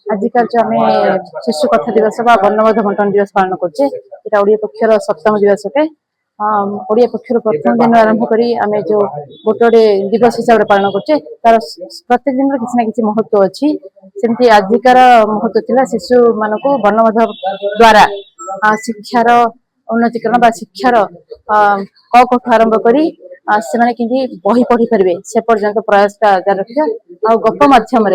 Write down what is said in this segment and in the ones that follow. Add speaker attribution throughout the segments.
Speaker 1: आजिका जो आम शिशु कथा दिवस बा वर्णबोध बंटन दिवस पालन करछे एटा ओडिया पक्षर सप्तम दिवस अटे। ओडिया पक्षर प्रथम दिन आरंभ करी आम जो गोटे दिवस हिसाब से पालन करछे तार प्रत्येक दिन किसी ना किसी महत्व अच्छी सेमती आजिकार महत्व थिला शिशु मानक वर्णबोध द्वारा शिक्षार उन्नतिकरण बा शिक्षार क कठू आरंभ करी से माने किंती बही पढ़ी पारे से पर्यंत प्रयास जारी रखिया आ गप माध्यम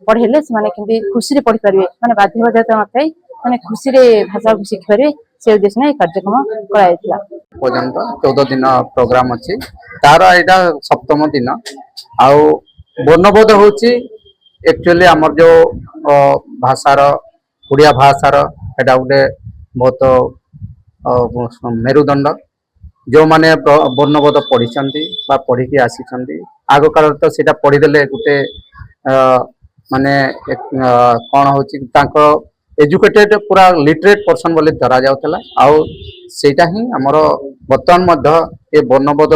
Speaker 1: पढ़ेले से माने किंती खुशी रे पढ़ी पारे माने बाध्य बाध्यता न थाई माने खुशी रे भाषा को शिखि पारे से उद्देश्य ने कार्यक्रम करायतिला।
Speaker 2: पर्यंत 14 दिन प्रोग्राम अछि तार एटा सप्तम दिन आउ वर्णबोध होची एक्चुअली हमर जो भाषार ओडिया भाषार एटा गोटे बहुत मेरुदंड जो माने वर्णबोध पढ़ी पढ़ी की आसी आग काल तो सीटा पढ़ीदे गोटे माने कौन हो एजुकेटेड पूरा लिटरेट पर्सन बोली धरा जाउतला आउ सेटा ही हमर वर्तमान मध्य ए वर्णबोध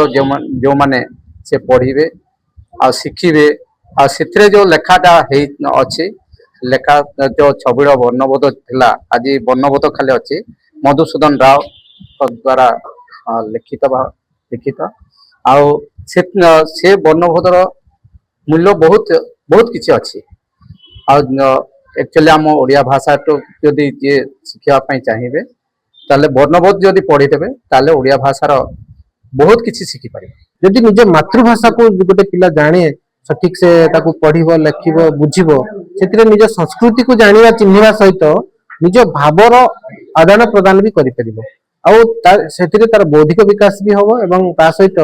Speaker 2: जो माने से पढ़िबे आ शिखिबे आ सिथरे जो लेखाटा हेई अछि लेखा जो छबिड़ वर्णबोध थिला आज वर्णबोध खाली अछि मधुसूदन राव द्वारा लिखित आउ से वर्णबोधर मूल्य बहुत बहुत किछि अछि आ एक्चुअली आम ओडिया भाषा तो जदि जे शिखिया पई चाहिबे ताले वर्णबोध जदि पढ़ी देबे ताले ओडिया भाषार बहुत किछि शिखि पारिबे।
Speaker 3: जदि निज मातृभाषा को गोटे पिला जाने सठिक से ताकू पढ़िबो लेखिबो बुझिबो सेतिरे निज संस्कृति को जानिबा चिन्हिबा सहित निज भावर आदान प्रदान भी करि परिबो आउ सेतिरे तार बौद्धिक विकास भी होबो एवं ता सहित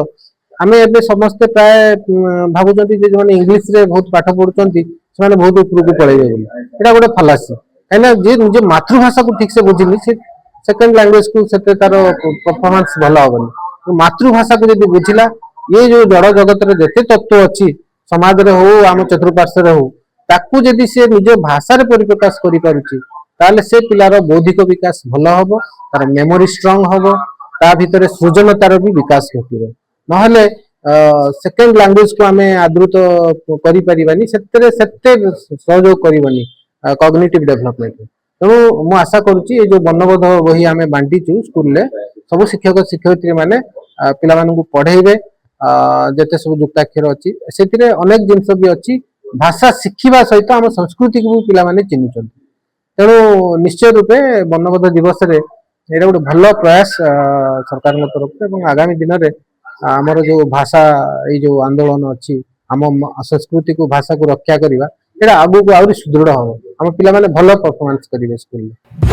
Speaker 3: आमे एबे समस्त प्राय भाबुचंती जे माने इंग्लिश रे बहुत पाठ पढुचंती से माने बहुत ऊपर को पळै जाय एटा गोटे फलासी हैना जे निज मातृभाषा को ठीक से बुझिली से सेकंड लैंग्वेज को सेते तार परफॉर्मेंस भलो होबनी तो मातृभाषा को जदि बुझिला ये जो जड़ जगत रे जते तत्व अछि समाज रे हो आम चतुर्पार्श्व रे हो ताकू जदि से निज भाषा रे परिप्रकाश करि पारुची ताले से पिलार बौद्धिक विकास भलो होबो तार मेमोरी स्ट्रांग होबो ता भितरे सृजनतार भी विकास घटिबो नहले सेकंड लैंग्वेज को आमे आदृत करि परिबानी सेते सहयोग करिवनी कॉग्निटिव डेवलपमेंट तेणु मु आशा करुच्ची ये जो वर्णबोध बही आमे बांटीचु स्कूल रे सब शिक्षक शिक्षयित्री माने पिला मानकु पढ़ेइबे जते सब युक्ताक्षर अछि सेतिरे अनेक जिंस भी अछि भाषा शिखिबा सहित हम संस्कृति को पिला माने चिन्हुचन तेणु निश्चय रूपे वर्णबोध दिवस रे एटा गोटे भलो प्रयास सरकार तरफ एवं आगामी दिन रे हमर जो भाषा ये जो आंदोलन अछि हम संस्कृति को भाषा को रक्षा करिबा एटा आगु को आउरी सुदृढ़ हो हम पिला माने भलो परफॉर्मेंस करिवे स्कूल में।